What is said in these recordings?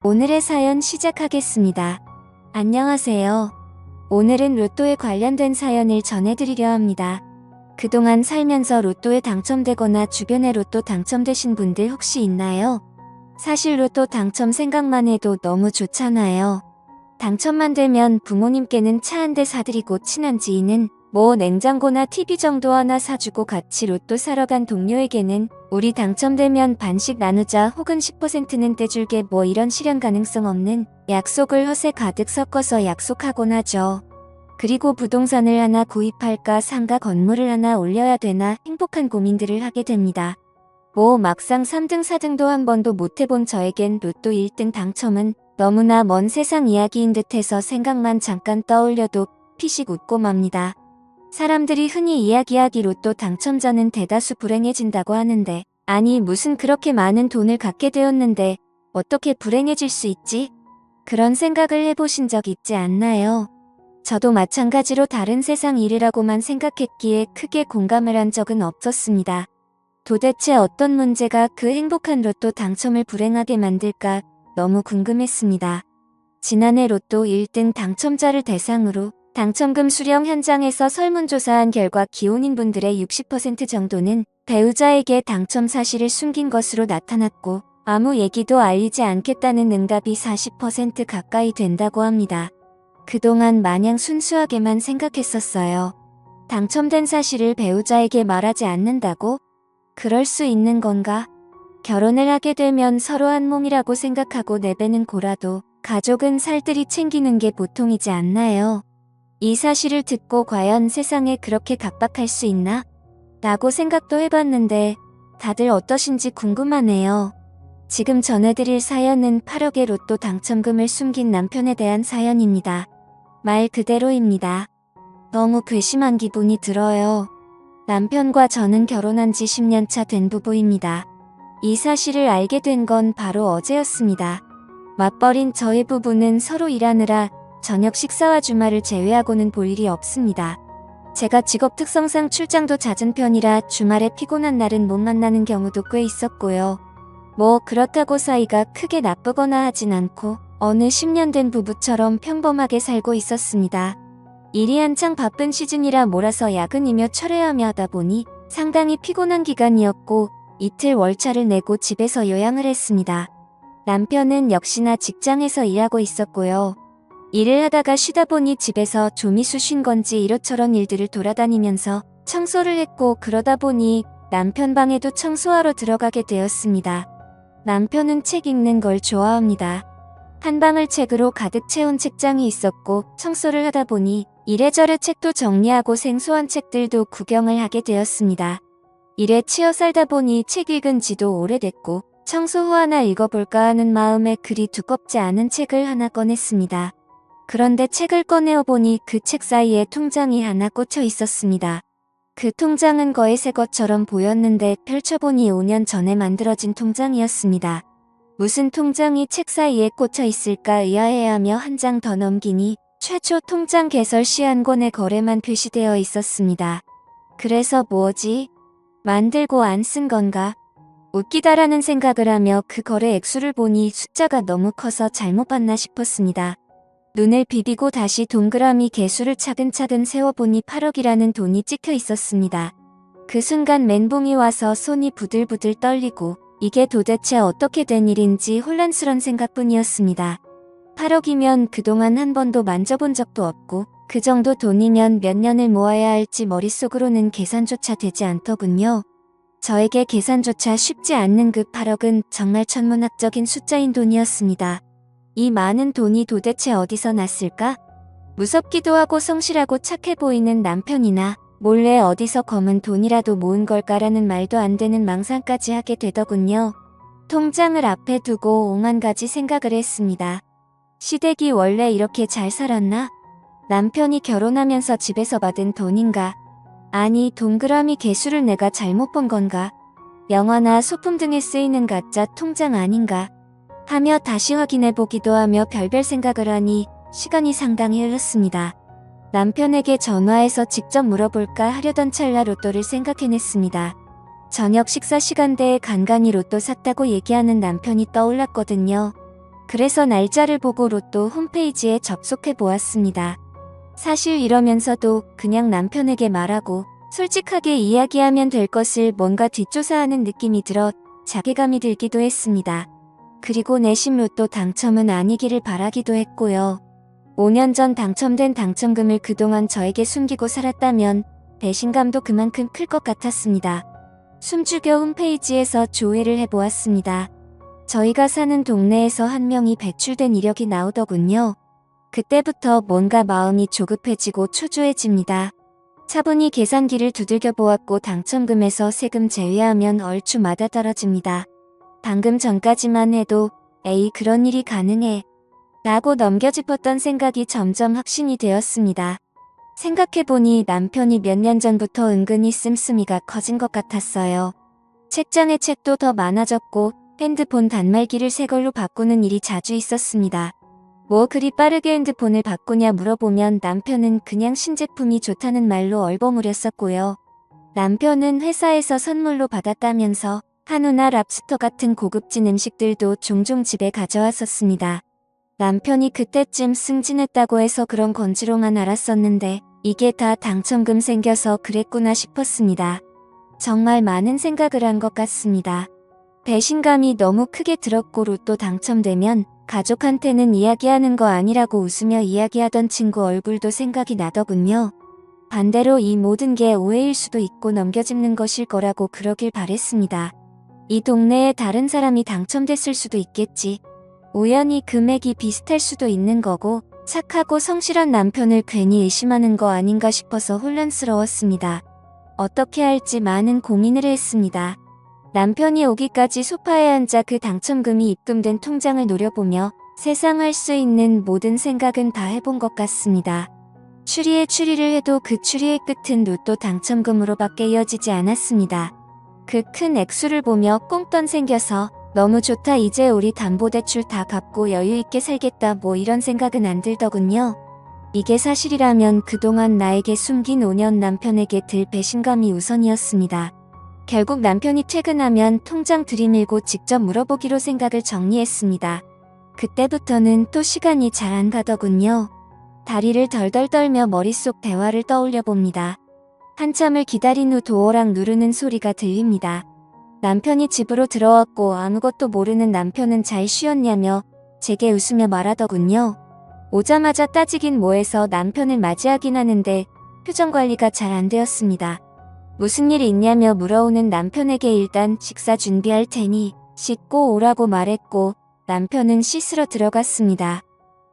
오늘의 사연 시작하겠습니다. 안녕하세요. 오늘은 로또에 관련된 사연을 전해드리려 합니다. 그동안 살면서 로또에 당첨되거나 주변에 로또 당첨되신 분들 혹시 있나요? 사실 로또 당첨 생각만 해도 너무 좋잖아요. 당첨만 되면 부모님께는 차 한 대 사드리고 친한 지인은 냉장고나 TV 정도 하나 사주고 같이 로또 사러 간 동료에게는 우리 당첨되면 반씩 나누자 혹은 10%는 떼줄게 이런 실현 가능성 없는 약속을 허세 가득 섞어서 약속하곤 하죠. 그리고 부동산을 하나 구입할까 상가 건물을 하나 올려야 되나 행복한 고민들을 하게 됩니다. 막상 3등 4등도 한 번도 못 해본 저에겐 로또 1등 당첨은 너무나 먼 세상 이야기인 듯해서 생각만 잠깐 떠올려도 피식 웃고 맙니다. 사람들이 흔히 이야기하기 로또 당첨자는 대다수 불행해진다고 하는데, 아니 무슨 그렇게 많은 돈을 갖게 되었는데 어떻게 불행해질 수 있지? 그런 생각을 해보신 적 있지 않나요? 저도 마찬가지로 다른 세상 일이라고만 생각했기에 크게 공감을 한 적은 없었습니다. 도대체 어떤 문제가 그 행복한 로또 당첨을 불행하게 만들까 너무 궁금했습니다. 지난해 로또 1등 당첨자를 대상으로 당첨금 수령 현장에서 설문조사한 결과 기혼인분들의 60% 정도는 배우자에게 당첨 사실을 숨긴 것으로 나타났고, 아무 얘기도 알리지 않겠다는 응답이 40% 가까이 된다고 합니다. 그동안 마냥 순수하게만 생각했었어요. 당첨된 사실을 배우자에게 말하지 않는다고? 그럴 수 있는 건가? 결혼을 하게 되면 서로 한 몸이라고 생각하고 내배는 고라도 가족은 살뜰히 챙기는 게 보통이지 않나요? 이 사실을 듣고 과연 세상에 그렇게 각박할 수 있나? 라고 생각도 해봤는데 다들 어떠신지 궁금하네요. 지금 전해드릴 사연은 8억의 로또 당첨금을 숨긴 남편에 대한 사연입니다. 말 그대로입니다. 너무 괘씸한 기분이 들어요. 남편과 저는 결혼한 지 10년 차 된 부부입니다. 이 사실을 알게 된 건 바로 어제였습니다. 맞벌인 저희 부부는 서로 일하느라 저녁 식사와 주말을 제외하고는 볼 일이 없습니다. 제가 직업 특성상 출장도 잦은 편이라 주말에 피곤한 날은 못 만나는 경우도 꽤 있었고요. 그렇다고 사이가 크게 나쁘거나 하진 않고 어느 10년 된 부부처럼 평범하게 살고 있었습니다. 일이 한창 바쁜 시즌이라 몰아서 야근이며 철회하며 하다 보니 상당히 피곤한 기간이었고 이틀 월차를 내고 집에서 요양을 했습니다. 남편은 역시나 직장에서 일하고 있었고요. 일을 하다가 쉬다 보니 집에서 조미수 쉰 건지 이것저것 일들을 돌아다니면서 청소를 했고, 그러다 보니 남편 방에도 청소하러 들어가게 되었습니다. 남편은 책 읽는 걸 좋아합니다. 한 방을 책으로 가득 채운 책장이 있었고, 청소를 하다 보니 이래저래 책도 정리하고 생소한 책들도 구경을 하게 되었습니다. 일에 치여 살다 보니 책 읽은 지도 오래됐고, 청소 후 하나 읽어볼까 하는 마음에 그리 두껍지 않은 책을 하나 꺼냈습니다. 그런데 책을 꺼내어 보니 그 책 사이에 통장이 하나 꽂혀 있었습니다. 그 통장은 거의 새 것처럼 보였는데 펼쳐보니 5년 전에 만들어진 통장이었습니다. 무슨 통장이 책 사이에 꽂혀 있을까 의아해하며 한 장 더 넘기니 최초 통장 개설 시 한 권의 거래만 표시되어 있었습니다. 그래서 뭐지? 만들고 안 쓴 건가? 웃기다라는 생각을 하며 그 거래 액수를 보니 숫자가 너무 커서 잘못 봤나 싶었습니다. 눈을 비비고 다시 동그라미 개수를 차근차근 세워보니 8억이라는 돈이 찍혀 있었습니다. 그 순간 멘붕이 와서 손이 부들부들 떨리고 이게 도대체 어떻게 된 일인지 혼란스런 생각뿐이었습니다. 8억이면 그동안 한 번도 만져본 적도 없고 그 정도 돈이면 몇 년을 모아야 할지 머릿속으로는 계산조차 되지 않더군요. 저에게 계산조차 쉽지 않는 그 8억은 정말 천문학적인 숫자인 돈이었습니다. 이 많은 돈이 도대체 어디서 났을까? 무섭기도 하고 성실하고 착해 보이는 남편이나 몰래 어디서 검은 돈이라도 모은 걸까라는 말도 안 되는 망상까지 하게 되더군요. 통장을 앞에 두고 오만 가지 생각을 했습니다. 시댁이 원래 이렇게 잘 살았나? 남편이 결혼하면서 집에서 받은 돈인가? 아니 동그라미 개수를 내가 잘못 본 건가? 영화나 소품 등에 쓰이는 가짜 통장 아닌가? 하며 다시 확인해보기도 하며 별별 생각을 하니 시간이 상당히 흘렀습니다. 남편에게 전화해서 직접 물어볼까 하려던 찰나 로또를 생각해냈습니다. 저녁 식사 시간대에 간간히 로또 샀다고 얘기하는 남편이 떠올랐거든요. 그래서 날짜를 보고 로또 홈페이지에 접속해 보았습니다. 사실 이러면서도 그냥 남편에게 말하고 솔직하게 이야기하면 될 것을 뭔가 뒷조사하는 느낌이 들어 자괴감이 들기도 했습니다. 그리고 내심 로또 당첨은 아니기를 바라기도 했고요. 5년 전 당첨된 당첨금을 그동안 저에게 숨기고 살았다면 배신감도 그만큼 클 것 같았습니다. 숨죽여 홈페이지에서 조회를 해보았습니다. 저희가 사는 동네에서 한 명이 배출된 이력이 나오더군요. 그때부터 뭔가 마음이 조급해지고 초조해집니다. 차분히 계산기를 두들겨 보았고 당첨금에서 세금 제외하면 얼추 맞아 떨어집니다. 방금 전까지만 해도 에이 그런 일이 가능해 라고 넘겨짚었던 생각이 점점 확신이 되었습니다. 생각해보니 남편이 몇 년 전부터 은근히 씀씀이가 커진 것 같았어요. 책장에 책도 더 많아졌고 핸드폰 단말기를 새 걸로 바꾸는 일이 자주 있었습니다. 뭐 그리 빠르게 핸드폰을 바꾸냐 물어보면 남편은 그냥 신제품이 좋다는 말로 얼버무렸었고요. 남편은 회사에서 선물로 받았다면서 한우나 랍스터 같은 고급진 음식들도 종종 집에 가져왔었습니다. 남편이 그때쯤 승진했다고 해서 그런 건지로만 알았었는데 이게 다 당첨금 생겨서 그랬구나 싶었습니다. 정말 많은 생각을 한 것 같습니다. 배신감이 너무 크게 들었고 로또 당첨되면 가족한테는 이야기하는 거 아니라고 웃으며 이야기하던 친구 얼굴도 생각이 나더군요. 반대로 이 모든 게 오해일 수도 있고 넘겨짚는 것일 거라고 그러길 바랬습니다. 이 동네에 다른 사람이 당첨됐을 수도 있겠지. 우연히 금액이 비슷할 수도 있는 거고 착하고 성실한 남편을 괜히 의심하는 거 아닌가 싶어서 혼란스러웠습니다. 어떻게 할지 많은 고민을 했습니다. 남편이 오기까지 소파에 앉아 그 당첨금이 입금된 통장을 노려보며 세상 할 수 있는 모든 생각은 다 해본 것 같습니다. 추리에 추리를 해도 그 추리의 끝은 로또 당첨금으로밖에 이어지지 않았습니다. 그 큰 액수를 보며 꽁돈 생겨서 너무 좋다 이제 우리 담보대출 다 갚고 여유있게 살겠다 뭐 이런 생각은 안 들더군요. 이게 사실이라면 그동안 나에게 숨긴 5년 남편에게 들 배신감이 우선이었습니다. 결국 남편이 퇴근하면 통장 들이밀고 직접 물어보기로 생각을 정리했습니다. 그때부터는 또 시간이 잘 안 가더군요. 다리를 덜덜 떨며 머릿속 대화를 떠올려 봅니다. 한참을 기다린 후 도어락 누르는 소리가 들립니다. 남편이 집으로 들어왔고 아무것도 모르는 남편은 잘 쉬었냐며 제게 웃으며 말하더군요. 오자마자 따지긴 뭐해서 남편을 맞이하긴 하는데 표정 관리가 잘 안 되었습니다. 무슨 일 있냐며 물어오는 남편에게 일단 식사 준비할 테니 씻고 오라고 말했고 남편은 씻으러 들어갔습니다.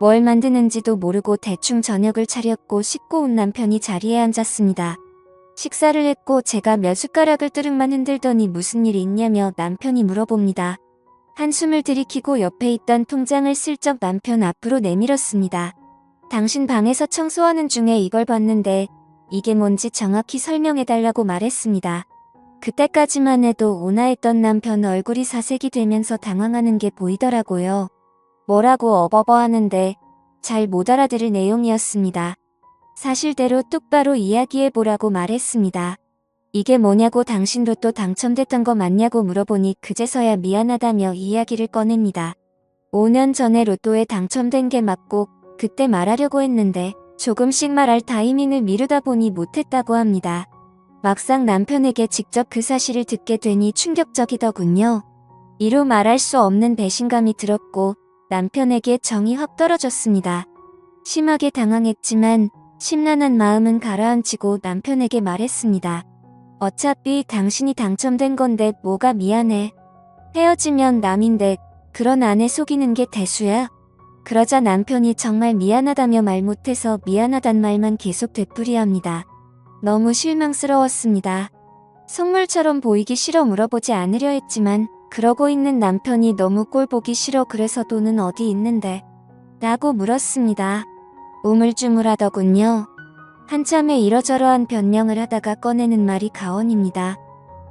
뭘 만드는지도 모르고 대충 저녁을 차렸고 씻고 온 남편이 자리에 앉았습니다. 식사를 했고 제가 몇 숟가락을 뜨름만 흔들더니 무슨 일이 있냐며 남편이 물어봅니다. 한숨을 들이키고 옆에 있던 통장을 슬쩍 남편 앞으로 내밀었습니다. 당신 방에서 청소하는 중에 이걸 봤는데 이게 뭔지 정확히 설명해달라고 말했습니다. 그때까지만 해도 온화했던 남편 얼굴이 사색이 되면서 당황하는 게 보이더라고요. 뭐라고 어버버 하는데 잘 못 알아들을 내용이었습니다. 사실대로 똑바로 이야기해보라고 말했습니다. 이게 뭐냐고 당신 로또 당첨됐던 거 맞냐고 물어보니 그제서야 미안하다며 이야기를 꺼냅니다. 5년 전에 로또에 당첨된 게 맞고 그때 말하려고 했는데 조금씩 말할 타이밍을 미루다 보니 못했다고 합니다. 막상 남편에게 직접 그 사실을 듣게 되니 충격적이더군요. 이루 말할 수 없는 배신감이 들었고 남편에게 정이 확 떨어졌습니다. 심하게 당황했지만 심란한 마음은 가라앉히고 남편에게 말했습니다. 어차피 당신이 당첨된 건데 뭐가 미안해. 헤어지면 남인데 그런 아내 속이는 게 대수야. 그러자 남편이 정말 미안하다며 말 못해서 미안하단 말만 계속 되풀이합니다. 너무 실망스러웠습니다. 속물처럼 보이기 싫어 물어보지 않으려 했지만 그러고 있는 남편이 너무 꼴보기 싫어 그래서 돈은 어디 있는데? 라고 물었습니다. 우물쭈물하더군요. 한참에 이러저러한 변명을 하다가 꺼내는 말이 가언입니다.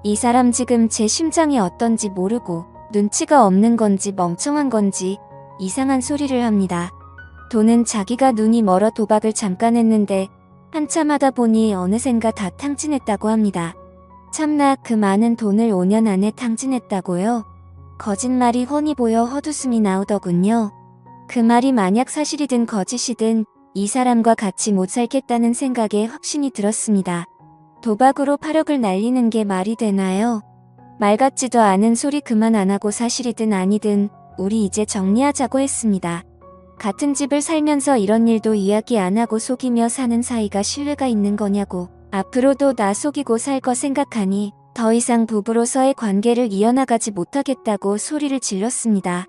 이 사람 지금 제 심장이 어떤지 모르고 눈치가 없는 건지 멍청한 건지 이상한 소리를 합니다. 돈은 자기가 눈이 멀어 도박을 잠깐 했는데 한참 하다 보니 어느샌가 다 탕진했다고 합니다. 참나 그 많은 돈을 5년 안에 탕진했다고요? 거짓말이 훤히 보여 헛웃음이 나오더군요. 그 말이 만약 사실이든 거짓이든 이 사람과 같이 못 살겠다는 생각에 확신이 들었습니다. 도박으로 8억을 날리는 게 말이 되나요? 말 같지도 않은 소리 그만 안 하고 사실이든 아니든 우리 이제 정리하자고 했습니다. 같은 집을 살면서 이런 일도 이야기 안 하고 속이며 사는 사이가 신뢰가 있는 거냐고. 앞으로도 나 속이고 살 거 생각하니 더 이상 부부로서의 관계를 이어나가지 못하겠다고 소리를 질렀습니다.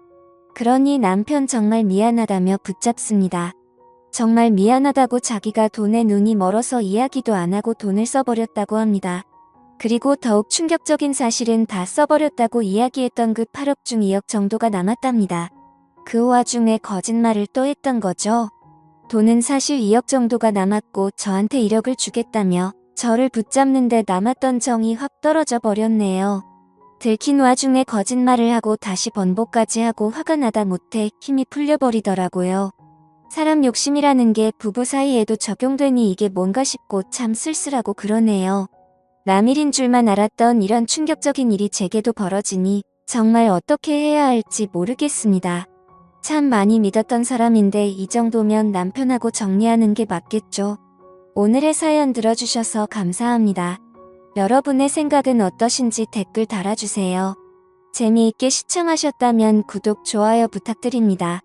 그러니 남편 정말 미안하다며 붙잡습니다. 정말 미안하다고 자기가 돈에 눈이 멀어서 이야기도 안 하고 돈을 써버렸다고 합니다. 그리고 더욱 충격적인 사실은 다 써버렸다고 이야기했던 그 8억 중 2억 정도가 남았답니다. 그 와중에 거짓말을 또 했던 거죠. 돈은 사실 2억 정도가 남았고 저한테 1억을 주겠다며 저를 붙잡는데 남았던 정이 확 떨어져 버렸네요. 들킨 와중에 거짓말을 하고 다시 번복까지 하고 화가 나다 못해 힘이 풀려버리더라고요. 사람 욕심이라는 게 부부 사이에도 적용되니 이게 뭔가 싶고 참 쓸쓸하고 그러네요. 남일인 줄만 알았던 이런 충격적인 일이 제게도 벌어지니 정말 어떻게 해야 할지 모르겠습니다. 참 많이 믿었던 사람인데 이 정도면 남편하고 정리하는 게 맞겠죠. 오늘의 사연 들어주셔서 감사합니다. 여러분의 생각은 어떠신지 댓글 달아주세요. 재미있게 시청하셨다면 구독, 좋아요 부탁드립니다.